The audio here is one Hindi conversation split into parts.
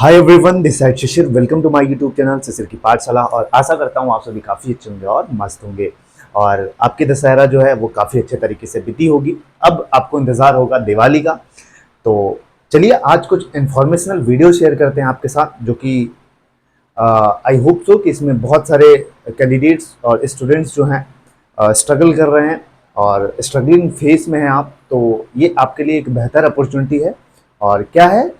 Hi everyone, this side Shishir. Welcome to my YouTube channel Shishir की पाठशाला। और आशा करता हूँ आप सभी काफ़ी अच्छे होंगे और मस्त होंगे और आपकी दशहरा जो है वो काफ़ी अच्छे तरीके से बीती होगी। अब आपको इंतज़ार होगा दिवाली का। तो चलिए आज कुछ इन्फॉर्मेशनल वीडियो शेयर करते हैं आपके साथ, जो कि आई होप सो कि इसमें बहुत सारे कैंडिडेट्स और स्टूडेंट्स जो हैं स्ट्रगल कर रहे हैं और स्ट्रगलिंग फेस में हैं आप, तो ये आपके लिए एक बेहतर अपॉर्चुनिटी है। और क्या है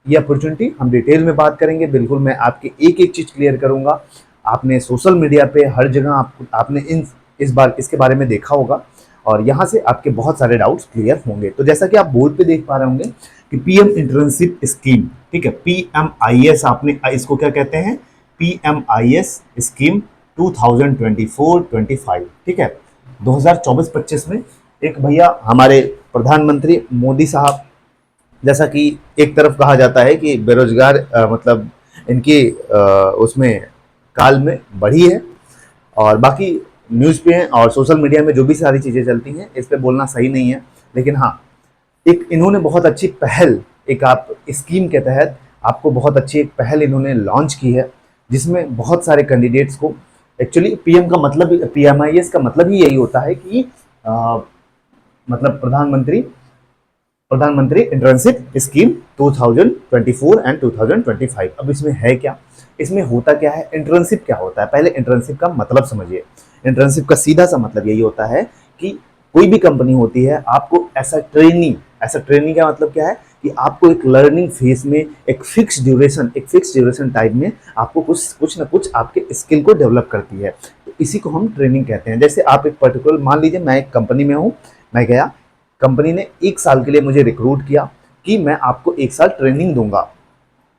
ये अपॉर्चुनिटी, हम डिटेल में बात करेंगे। बिल्कुल मैं आपकी एक एक चीज़ क्लियर करूंगा। आपने सोशल मीडिया पे हर जगह आपने इस बार इसके बारे में देखा होगा और यहाँ से आपके बहुत सारे डाउट्स क्लियर होंगे। तो जैसा कि आप बोर्ड पे देख पा रहे होंगे कि पीएम इंटर्नशिप स्कीम, ठीक है, पीएमआईएस, आपने इसको क्या कहते हैं, पीएमआईएस स्कीम 2024-25, ठीक है, 2024-25 में एक भैया हमारे प्रधानमंत्री मोदी साहब, जैसा कि एक तरफ कहा जाता है कि बेरोजगार मतलब इनकी उसमें काल में बढ़ी है, और बाकी न्यूज़ पे और सोशल मीडिया में जो भी सारी चीज़ें चलती हैं इस पे बोलना सही नहीं है। लेकिन हाँ, एक इन्होंने बहुत अच्छी पहल, एक आप स्कीम के तहत आपको बहुत अच्छी एक पहल इन्होंने लॉन्च की है, जिसमें बहुत सारे कैंडिडेट्स को एक्चुअली पीएम का मतलब, पीएमआईएस का मतलब ही यही होता है कि मतलब प्रधानमंत्री इंटर्नशिप स्कीम 2024 एंड 2025। अब इसमें है क्या, इसमें होता क्या है, इंटर्नशिप क्या होता है, पहले इंटर्नशिप का मतलब समझिए। इंटर्नशिप का सीधा सा मतलब यही होता है कि कोई भी कंपनी होती है, आपको ऐसा ट्रेनिंग का मतलब क्या है कि आपको एक लर्निंग फेज में एक फिक्स ड्यूरेशन टाइम में आपको कुछ ना कुछ आपके स्किल को डेवलप करती है। तो इसी को हम ट्रेनिंग कहते हैं। जैसे आप एक पर्टिकुलर, मान लीजिए मैं एक कंपनी में हूँ, मैं गया, कंपनी ने 1 साल के लिए मुझे रिक्रूट किया कि मैं आपको 1 साल ट्रेनिंग दूंगा।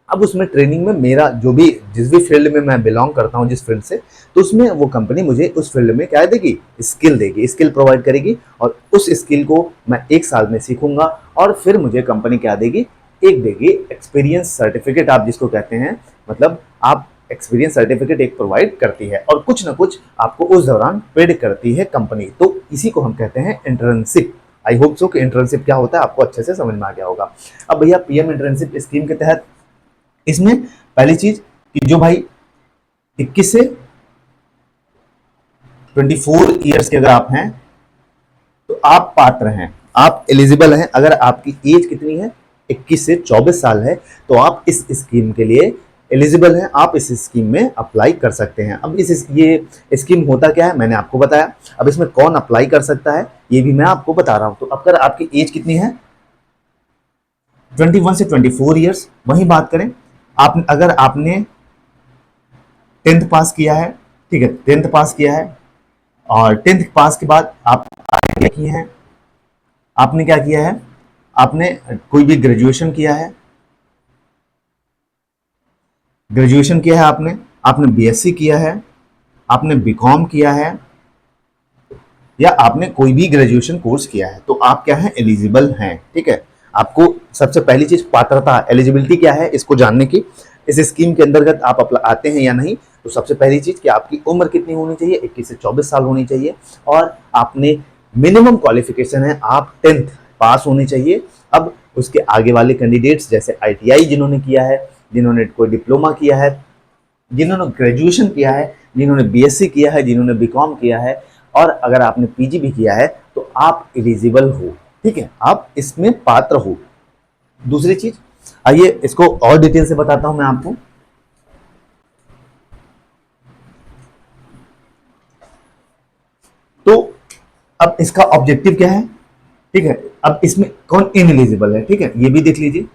अब उसमें ट्रेनिंग में मेरा जो भी, जिस भी फील्ड में मैं बिलोंग करता हूँ, जिस फील्ड से, तो उसमें वो कंपनी मुझे उस फील्ड में क्या देगी, स्किल प्रोवाइड करेगी। और उस स्किल को मैं 1 साल में सीखूंगा और फिर मुझे कंपनी क्या देगी, एक देगी एक्सपीरियंस सर्टिफिकेट, आप जिसको कहते हैं। मतलब आप एक्सपीरियंस सर्टिफिकेट एक प्रोवाइड करती है और कुछ ना कुछ आपको उस दौरान पेड करती है कंपनी। तो इसी को हम कहते हैं इंटर्नशिप। आई होप सो कि इंटर्नशिप क्या होता है आपको अच्छे से समझ में आ गया होगा। अब भैया पीएम इंटर्नशिप स्कीम के तहत इसमें पहली चीज कि जो भाई 21 से 24 ईयर्स के अगर आप हैं तो आप पात्र हैं, आप एलिजिबल हैं। अगर आपकी एज कितनी है, 21 से 24 साल है, तो आप इस स्कीम के लिए एलिजिबल हैं, आप इस स्कीम में अप्लाई कर सकते हैं। अब ये स्कीम होता क्या है मैंने आपको बताया। अब इसमें कौन अप्लाई कर सकता है ये भी मैं आपको बता रहा हूं। तो अब अगर आपकी एज कितनी है, 21 से 24 ईयर्स, वहीं बात करें, आप अगर आपने 10th पास किया है, ठीक है, 10th पास किया है, और 10th पास के बाद आप क्या किए हैं, आपने क्या किया है, आपने कोई भी ग्रेजुएशन किया है, आपने आपने बीएससी किया है, आपने बीकॉम किया है, या आपने कोई भी ग्रेजुएशन कोर्स किया है, तो आप क्या है, एलिजिबल हैं। ठीक है, आपको सबसे पहली चीज पात्रता, एलिजिबिलिटी क्या है इसको जानने की, इस स्कीम के अंतर्गत आप आते हैं या नहीं। तो सबसे पहली चीज कि आपकी उम्र कितनी होनी चाहिए, 21 से 24 साल होनी चाहिए, और आपने मिनिमम क्वालिफिकेशन है, आप 10th पास होनी चाहिए। अब उसके आगे वाले कैंडिडेट्स जैसे आईटीआई जिन्होंने किया है, जिन्होंने कोई डिप्लोमा किया है, जिन्होंने ग्रेजुएशन किया है, जिन्होंने बीएससी किया है, जिन्होंने बीकॉम किया है, और अगर आपने पीजी भी किया है, तो आप एलिजिबल हो। ठीक है, आप इसमें पात्र हो। दूसरी चीज, आइए इसको और डिटेल से बताता हूं मैं आपको। तो अब इसका ऑब्जेक्टिव क्या है, ठीक है, अब इसमें कौन इनएलिजिबल है, ठीक है, ये भी देख लीजिए,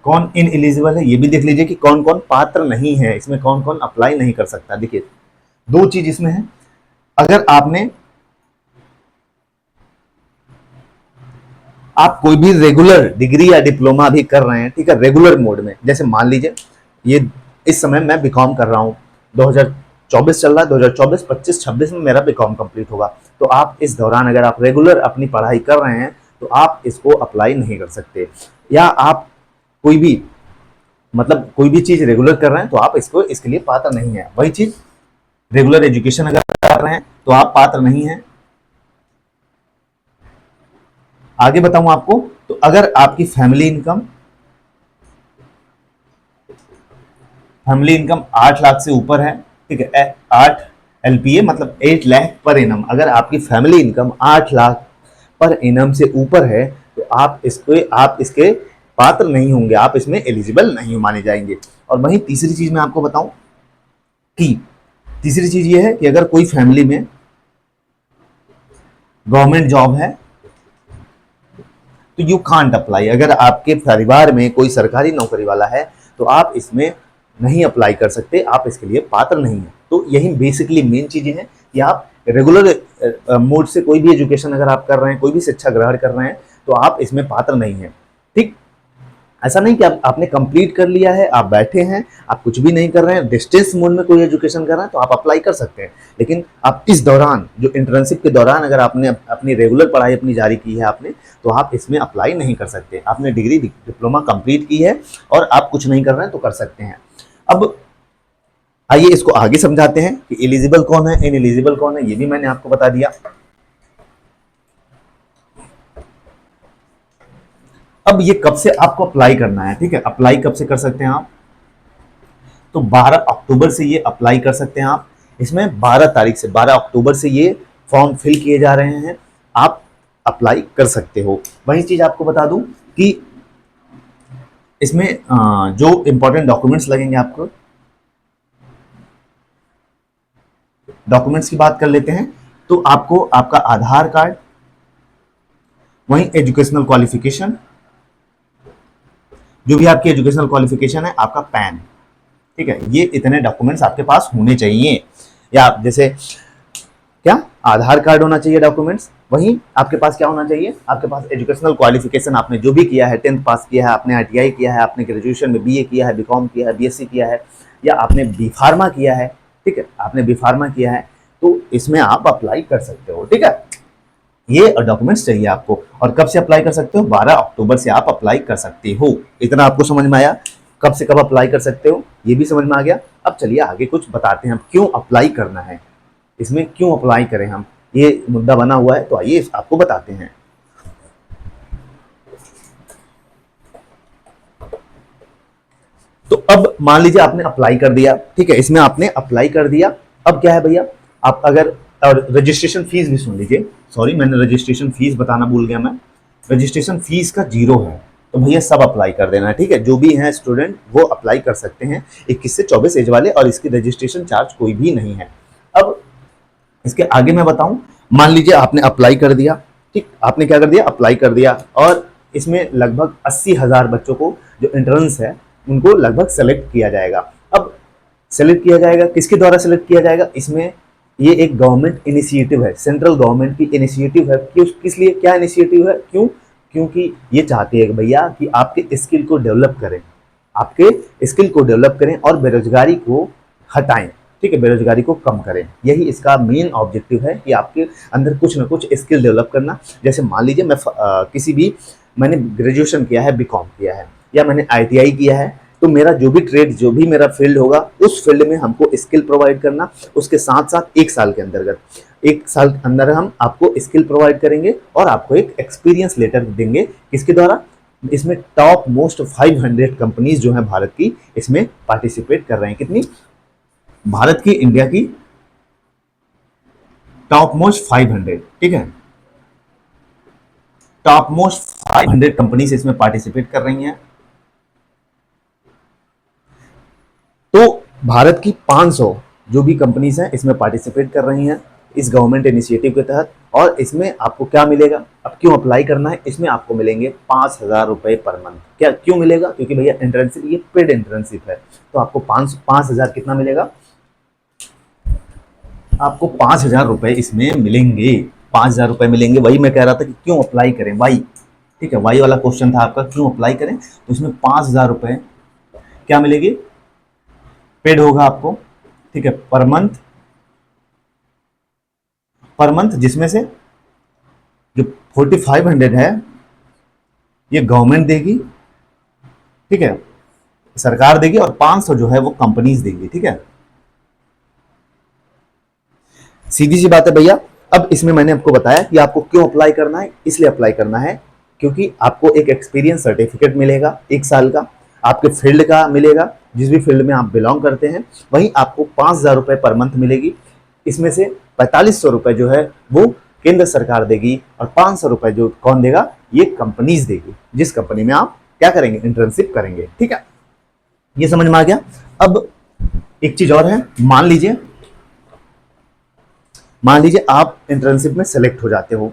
कौन इन एलिजिबल है ये भी देख लीजिए कि कौन कौन पात्र नहीं है, इसमें कौन कौन अप्लाई नहीं कर सकता। देखिए, दो चीज इसमें है। अगर आप कोई भी रेगुलर डिग्री या डिप्लोमा भी कर रहे हैं, ठीक है, रेगुलर मोड में, जैसे मान लीजिए ये इस समय मैं बीकॉम कर रहा हूं, 2024 चल रहा है, 2024 25 26 में मेरा बीकॉम कंप्लीट होगा। तो आप इस दौरान अगर आप रेगुलर अपनी पढ़ाई कर रहे हैं तो आप इसको अप्लाई नहीं कर सकते। या आप कोई भी, मतलब कोई भी चीज रेगुलर कर रहे हैं तो आप इसके लिए पात्र नहीं है। वही चीज रेगुलर एजुकेशन अगर कर रहे हैं तो आप पात्र नहीं है। आगे बताऊं आपको, तो अगर आपकी family income family income 8 lakh से ऊपर है, ठीक है, 8 LPA मतलब 8 लाख पर एनम, अगर आपकी family income 8 lakh per annum से ऊपर है तो आप इसके पात्र नहीं होंगे, आप इसमें एलिजिबल नहीं माने जाएंगे। और वहीं तीसरी चीज मैं आपको बताऊं कि तीसरी चीज ये है कि अगर कोई फैमिली में गवर्नमेंट जॉब है तो यू कांट अप्लाई, अगर आपके परिवार में कोई सरकारी नौकरी वाला है तो आप इसमें नहीं अप्लाई कर सकते, आप इसके लिए पात्र नहीं है। तो यही बेसिकली मेन चीजें हैं कि आप रेगुलर मोड से कोई भी एजुकेशन अगर आप कर रहे हैं, कोई भी शिक्षा ग्रहण कर रहे हैं तो आप इसमें पात्र नहीं है। ठीक, ऐसा नहीं कि आपने कंप्लीट कर लिया है, आप बैठे हैं, आप कुछ भी नहीं कर रहे हैं, डिस्टेंस मोड में कोई एजुकेशन कर रहे हैं तो आप अप्लाई कर सकते हैं। लेकिन आप इस दौरान जो इंटर्नशिप के दौरान अगर आपने अपनी रेगुलर पढ़ाई अपनी जारी की है आपने, तो आप इसमें अप्लाई नहीं कर सकते। आपने डिग्री डिप्लोमा कंप्लीट की है और आप कुछ नहीं कर रहे हैं तो कर सकते हैं। अब आइए इसको आगे समझाते हैं कि एलिजिबल कौन है, इनएलिजिबल कौन है, ये भी मैंने आपको बता दिया। अब ये कब से आपको अप्लाई करना है, ठीक है, अप्लाई कब से कर सकते हैं आप, तो 12 अक्टूबर से ये अप्लाई कर सकते हैं आप। इसमें 12 तारीख से 12 अक्टूबर से ये फॉर्म फिल किए जा रहे हैं, आप अप्लाई कर सकते हो। वही चीज आपको बता दूं कि इसमें जो इंपॉर्टेंट डॉक्यूमेंट्स लगेंगे आपको, डॉक्यूमेंट्स की बात कर लेते हैं तो आपको आपका आधार कार्ड, वहीं एजुकेशनल क्वालिफिकेशन, जो भी आपकी एजुकेशनल क्वालिफिकेशन है, आपका पैन, ठीक है, ये इतने डॉक्यूमेंट्स आपके पास होने चाहिए। या आप जैसे क्या आधार कार्ड होना चाहिए डॉक्यूमेंट्स, वहीं आपके पास क्या होना चाहिए, आपके पास एजुकेशनल क्वालिफिकेशन, आपने जो भी किया है, 10th पास किया है आपने, ITI किया है आपने, ग्रेजुएशन में BA किया है, BCom किया है, BSc किया है, या आपने B फार्मा किया है, ठीक है, आपने B फार्मा किया है, तो इसमें आप अप्लाई कर सकते हो। ठीक है, ये डॉक्यूमेंट्स चाहिए आपको। और कब से अप्लाई कर सकते हो, 12 अक्टूबर से आप अप्लाई कर सकते हो। इतना आपको समझ में आया, कब से कब अप्लाई कर सकते हो ये भी समझ में आ गया। अब चलिए आगे कुछ बताते हैं, क्यों अप्लाई करना है, इसमें क्यों अप्लाई करें हम, ये मुद्दा बना हुआ है, तो आइए आपको बताते हैं। तो अब मान लीजिए आपने अप्लाई कर दिया, ठीक है, इसमें आपने अप्लाई कर दिया। अब क्या है भैया, आप अगर, और रजिस्ट्रेशन फीस भी सुन लीजिए, सॉरी मैंने रजिस्ट्रेशन फीस बताना भूल गया मैं, रजिस्ट्रेशन फीस का 0 है, तो भैया सब अप्लाई कर देना है। ठीक है, जो भी हैं स्टूडेंट वो अप्लाई कर सकते हैं, 21 से 24 एज वाले, और इसकी रजिस्ट्रेशन चार्ज कोई भी नहीं है। अब इसके आगे मैं बताऊं, मान लीजिए आपने अप्लाई कर दिया, ठीक, आपने क्या कर दिया, अप्लाई कर दिया, और इसमें लगभग 80,000 बच्चों को जो एंट्रेंस है उनको लगभग सेलेक्ट किया जाएगा। अब सेलेक्ट किया जाएगा, किसके द्वारा सेलेक्ट किया जाएगा, इसमें ये एक गवर्नमेंट इनिशिएटिव है, सेंट्रल गवर्नमेंट की इनिशिएटिव है। किस लिए, क्या इनिशिएटिव है, क्यों, क्योंकि ये चाहते हैं भैया कि आपके स्किल को डेवलप करें, आपके स्किल को डेवलप करें और बेरोजगारी को हटाएं, ठीक है, बेरोजगारी को कम करें। यही इसका मेन ऑब्जेक्टिव है कि आपके अंदर कुछ ना कुछ स्किल डेवलप करना। जैसे मान लीजिए मैंने ग्रेजुएशन किया है, BCom किया है, या मैंने ITI किया है, तो मेरा जो भी ट्रेड, जो भी मेरा फील्ड होगा, उस फील्ड में हमको स्किल प्रोवाइड करना। उसके साथ साथ 1 साल के अंतर्गत, 1 साल के अंदर हम आपको स्किल प्रोवाइड करेंगे और आपको एक एक्सपीरियंस लेटर देंगे। किसके द्वारा, इसमें टॉप मोस्ट 500 कंपनीज जो हैं भारत की, इसमें पार्टिसिपेट कर रहे हैं। कितनी, भारत की, इंडिया की टॉप मोस्ट 500, ठीक है, टॉप मोस्ट 500 कंपनीज इसमें पार्टिसिपेट कर रही हैं। तो भारत की 500 जो भी कंपनीज हैं इसमें पार्टिसिपेट कर रही हैं इस गवर्नमेंट इनिशिएटिव के तहत। और इसमें आपको क्या मिलेगा, अब क्यों अप्लाई करना है, इसमें आपको मिलेंगे 5,000 रुपए पर मंथ। क्या क्यों मिलेगा, क्योंकि भैया इंटर्नशिप, ये पेड इंटर्नशिप है, तो आपको 5,000 कितना मिलेगा, आपको 5,000 रुपए इसमें मिलेंगे, 5,000 रुपए मिलेंगे। वही मैं कह रहा था कि क्यों अप्लाई करें, वाई, ठीक है, वाई वाला क्वेश्चन था आपका, क्यों अप्लाई करें, तो इसमें 5,000 रुपए क्या मिलेगी, पेड होगा आपको, ठीक है, पर मंथ, जिसमें से जो 4,500 है ये गवर्नमेंट देगी, ठीक है, सरकार देगी, और 500 जो है वो कंपनीज देगी। ठीक है, सीधी सी बात है भैया। अब इसमें मैंने आपको बताया कि आपको क्यों अप्लाई करना है, इसलिए अप्लाई करना है क्योंकि आपको एक एक्सपीरियंस सर्टिफिकेट मिलेगा 1 साल का, आपके फील्ड का मिलेगा, जिस भी फील्ड में आप बिलोंग करते हैं, वहीं आपको 5,000 रुपये पर मंथ मिलेगी। इसमें से 4500 रुपये जो है वो केंद्र सरकार देगी और 500 रुपये जो कौन देगा, ये कंपनीज देगी, जिस कंपनी में आप क्या करेंगे, इंटर्नशिप करेंगे। ठीक है, ये समझ में आ गया। अब एक चीज और है, मान लीजिए आप इंटर्नशिप में सेलेक्ट हो जाते हो।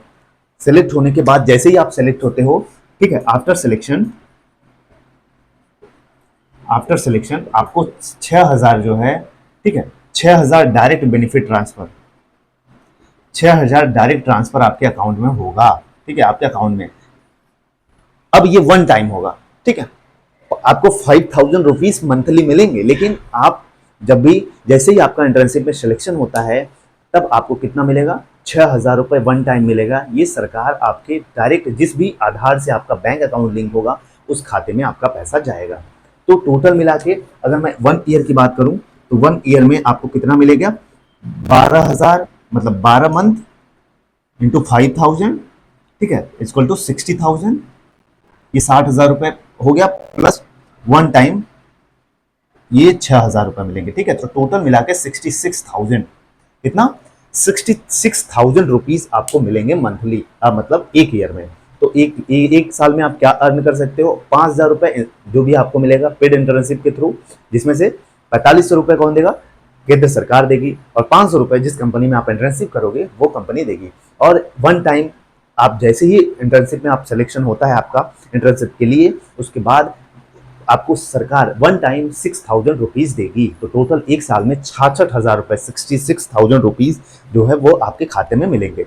सेलेक्ट होने के बाद जैसे ही आप सेलेक्ट होते हो, ठीक है, आफ्टर सिलेक्शन आपको 6,000 जो है, ठीक है, 6,000 direct benefit transfer, 6,000 direct transfer आपके अकाउंट में होगा। ठीक है, आपके अकाउंट में। अब ये वन टाइम होगा। ठीक है, आपको 5,000 रुपीज मंथली मिलेंगे, लेकिन आप जब भी जैसे ही आपका इंटर्नशिप में सिलेक्शन होता है, तब आपको कितना मिलेगा, 6,000 रुपये वन टाइम मिलेगा। ये सरकार आपके डायरेक्ट जिस भी आधार से आपका बैंक अकाउंट लिंक होगा उस खाते में आपका पैसा जाएगा। तो टोटल मिला के अगर मैं 1 ईयर की बात करूं तो 1 ईयर में आपको कितना मिलेगा, 12,000, मतलब 12 मंथ इंटू 5,000, ठीक है, इक्वल टू 60,000। ये 60,000 रुपये हो गया, प्लस वन टाइम ये 6,000 रुपये मिलेंगे। ठीक है, तो टोटल मिला के 66,000, कितना, 66,000 रुपीज आपको मिलेंगे मंथली, मतलब एक ईयर में। तो एक साल में आप क्या अर्न कर सकते हो, 5,000 रुपये जो भी आपको मिलेगा पेड इंटर्नशिप के थ्रू, जिसमें से 4500 रुपये कौन देगा, केंद्र सरकार देगी, और 500 रुपये जिस कंपनी में आप इंटर्नशिप करोगे वो कंपनी देगी। और वन टाइम आप जैसे ही इंटर्नशिप में आप सिलेक्शन होता है आपका इंटर्नशिप के लिए, उसके बाद आपको सरकार वन टाइम 6,000 रुपीज देगी। तो टोटल एक साल में 66,000 रुपये, 66,000 रुपीज जो है वो आपके खाते में मिलेंगे।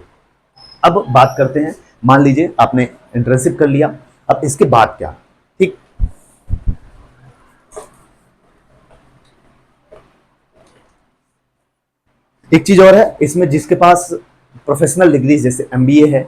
अब बात करते हैं, मान लीजिए आपने इंटर्नशिप कर लिया, अब इसके बाद क्या, ठीक, एक चीज और है इसमें, जिसके पास प्रोफेशनल डिग्री जैसे एमबीए है,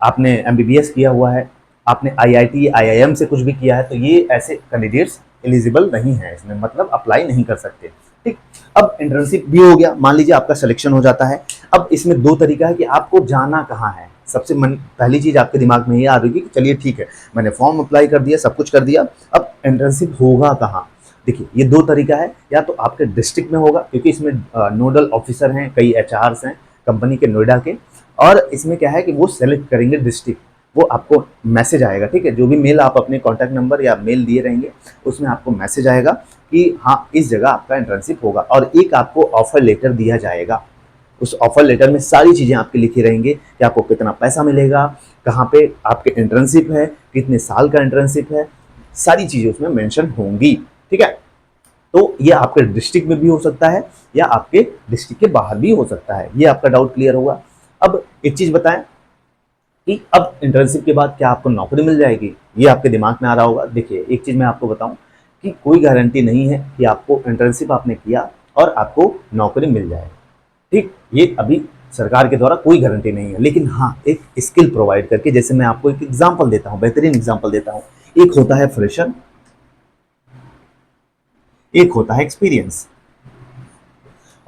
आपने एमबीबीएस किया हुआ है, आपने आईआईटी आईआईएम से कुछ भी किया है, तो ये ऐसे कैंडिडेट्स एलिजिबल नहीं है इसमें, मतलब अप्लाई नहीं कर सकते। ठीक, अब इंटर्नशिप भी हो गया, मान लीजिए आपका सिलेक्शन हो जाता है। अब इसमें दो तरीका है कि आपको जाना कहाँ है। सबसे पहली चीज आपके दिमाग में ये आ रही है कि चलिए ठीक है, मैंने फॉर्म अप्लाई कर दिया, सब कुछ कर दिया, अब इंटर्नशिप होगा कहाँ। देखिए ये दो तरीका है, या तो आपके डिस्ट्रिक्ट में होगा, क्योंकि इसमें नोडल ऑफिसर हैं, कई एचआरस हैं कंपनी के नोएडा के, और इसमें क्या है कि वो सेलेक्ट करेंगे डिस्ट्रिक्ट, वो आपको मैसेज आएगा। ठीक है, जो भी मेल आप अपने कॉन्टैक्ट नंबर या मेल दिए रहेंगे उसमें आपको मैसेज आएगा कि हाँ इस जगह आपका इंटर्नशिप होगा, और एक आपको ऑफर लेटर दिया जाएगा। उस ऑफर लेटर में सारी चीज़ें आपकी लिखी रहेंगी कि आपको कितना पैसा मिलेगा, कहाँ पे आपके इंटर्नशिप है, कितने साल का इंटर्नशिप है, सारी चीज़ें उसमें मेंशन होंगी। ठीक है, तो ये आपके डिस्ट्रिक्ट में भी हो सकता है या आपके डिस्ट्रिक्ट के बाहर भी हो सकता है। ये आपका डाउट क्लियर होगा। अब एक चीज़ बताएं कि अब इंटर्नशिप के बाद क्या आपको नौकरी मिल जाएगी, ये आपके दिमाग में आ रहा होगा। देखिए एक चीज़ मैं आपको बताऊं कि कोई गारंटी नहीं है कि आपको इंटर्नशिप आपने किया और आपको नौकरी मिल जाए। ठीक, ये अभी सरकार के द्वारा कोई गारंटी नहीं है, लेकिन हाँ एक स्किल प्रोवाइड करके, जैसे मैं आपको एक एग्जाम्पल देता हूँ, बेहतरीन एग्जाम्पल देता हूँ। एक होता है फ्रेशर, एक होता है एक्सपीरियंस,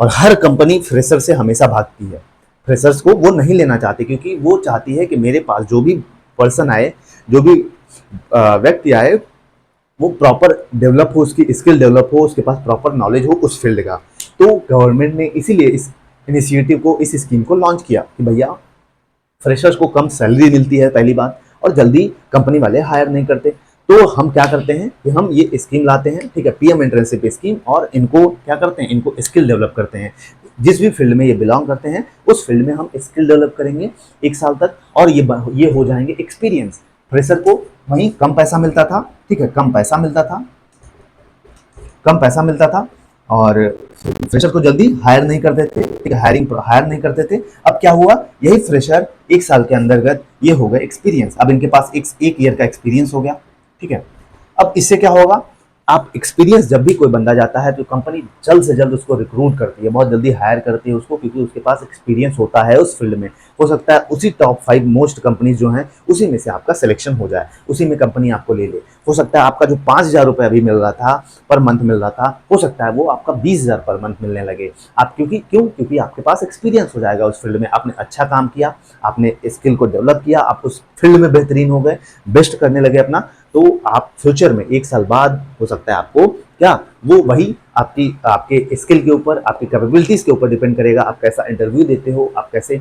और हर कंपनी फ्रेशर से हमेशा भागती है। फ्रेशर्स को वो नहीं लेना चाहती, क्योंकि वो चाहती है कि मेरे पास जो भी पर्सन आए, जो भी व्यक्ति आए, वो प्रॉपर डेवलप हो, उसकी स्किल डेवलप हो, उसके पास प्रॉपर नॉलेज हो उस फील्ड का। तो गवर्नमेंट ने इसीलिए इस इनिशिएटिव को, इस स्कीम को लॉन्च किया कि भैया फ्रेशर्स को कम सैलरी मिलती है पहली बात, और जल्दी कंपनी वाले हायर नहीं करते। तो हम क्या करते हैं कि हम ये स्कीम लाते हैं, ठीक है, पीएम इंटर्नशिप स्कीम, और इनको क्या करते हैं, इनको स्किल डेवलप करते हैं। जिस भी फील्ड में ये बिलोंग करते हैं उस फील्ड में हम स्किल डेवलप करेंगे 1 साल तक, और ये हो जाएंगे एक्सपीरियंस। फ्रेशर को वहीं कम पैसा मिलता था, ठीक है, कम पैसा मिलता था, और फ्रेशर को जल्दी हायर नहीं करते थे, ठीक है, हायर नहीं करते थे। अब क्या हुआ, यही फ्रेशर 1 साल के अंतर्गत ये हो गए एक्सपीरियंस। अब इनके पास एक ईयर का एक्सपीरियंस हो गया। ठीक है, अब इससे क्या होगा, आप एक्सपीरियंस, जब भी कोई बंदा जाता है तो कंपनी जल्द से जल्द उसको रिक्रूट करती है, बहुत जल्दी हायर करती है उसको, क्योंकि उसके पास एक्सपीरियंस होता है उस फील्ड में। हो सकता है उसी टॉप 5 मोस्ट कंपनीज जो हैं उसी में से आपका सिलेक्शन हो जाए, उसी में कंपनी आपको ले ले। हो सकता है आपका जो 5,000 रुपये अभी मिल रहा था, पर मंथ मिल रहा था, हो सकता है वो आपका 20,000 पर मंथ मिलने लगे। आप क्योंकि आपके पास एक्सपीरियंस हो जाएगा उस फील्ड में, आपने अच्छा काम किया, आपने स्किल को डेवलप किया, आप उस फील्ड में बेहतरीन हो गए, बेस्ट करने लगे अपना। तो आप फ्यूचर में 1 साल बाद हो सकता है आपको क्या वो वही आपकी आपके स्किल के ऊपर, आपकी कैपेबिलिटीज़ के ऊपर डिपेंड करेगा। आप कैसा इंटरव्यू देते हो, आप कैसे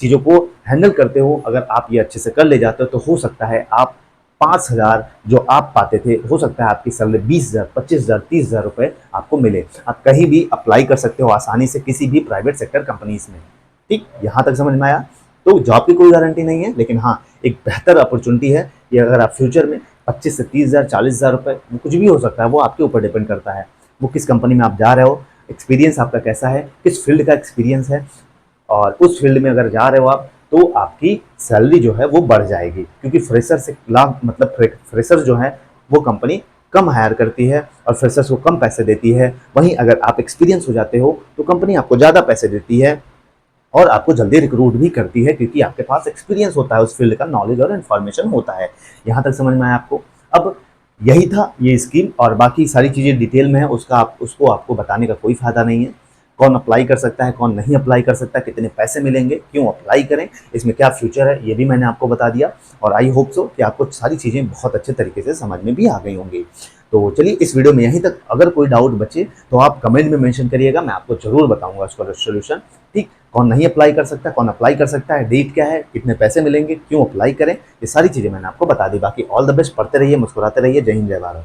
चीज़ों को हैंडल करते हो। अगर आप ये अच्छे से कर ले जाते हो तो हो सकता है आप 5,000 जो आप पाते थे, हो सकता है आपकी सैलरी 20,000, 25,000, 30,000 रुपये आपको मिले। आप कहीं भी अप्लाई कर सकते हो आसानी से किसी भी प्राइवेट सेक्टर कंपनीज में। ठीक, यहाँ तक समझ में आया। तो जॉब की कोई गारंटी नहीं है, लेकिन हाँ एक बेहतर अपॉर्चुनिटी है कि अगर आप फ्यूचर में 25 से 30,000, 40,000 रुपये, वो कुछ भी हो सकता है, वो आपके ऊपर डिपेंड करता है वो किस कंपनी में आप जा रहे हो, एक्सपीरियंस आपका कैसा है, किस फील्ड का एक्सपीरियंस है। और उस फील्ड में अगर जा रहे हो आप तो आपकी सैलरी जो है वो बढ़ जाएगी, क्योंकि फ्रेशर से लाभ मतलब फ्रेशर जो है वो कंपनी कम हायर करती है और फ्रेशर्स को कम पैसे देती है। वहीं अगर आप एक्सपीरियंस हो जाते हो तो कंपनी आपको ज़्यादा पैसे देती है और आपको जल्दी रिक्रूट भी करती है, क्योंकि आपके पास एक्सपीरियंस होता है, उस फील्ड का नॉलेज और इन्फॉर्मेशन होता है। यहाँ तक समझ में आया आपको। अब यही था ये स्कीम, और बाकी सारी चीज़ें डिटेल में है, उसको आपको बताने का कोई फ़ायदा नहीं है। कौन अप्लाई कर सकता है, कौन नहीं अप्लाई कर सकता, कितने पैसे मिलेंगे, क्यों अप्लाई करें, इसमें क्या फ्यूचर है, ये भी मैंने आपको बता दिया। और आई होप सो कि आपको सारी चीज़ें बहुत अच्छे तरीके से समझ में भी आ गई होंगी। तो चलिए इस वीडियो में यहीं तक। अगर कोई डाउट बचे तो आप कमेंट में मेंशन करिएगा, मैं आपको ज़रूर बताऊंगा उसका सोल्यूशन। ठीक, कौन नहीं अप्लाई कर सकता, कौन अप्लाई कर सकता है, डेट क्या है, कितने पैसे मिलेंगे, क्यों अप्लाई करें, ये सारी चीज़ें मैंने आपको बता दी। बाकी ऑल द बेस्ट, पढ़ते रहिए, मुस्कुराते रहिए। जय हिंद, जय भारत।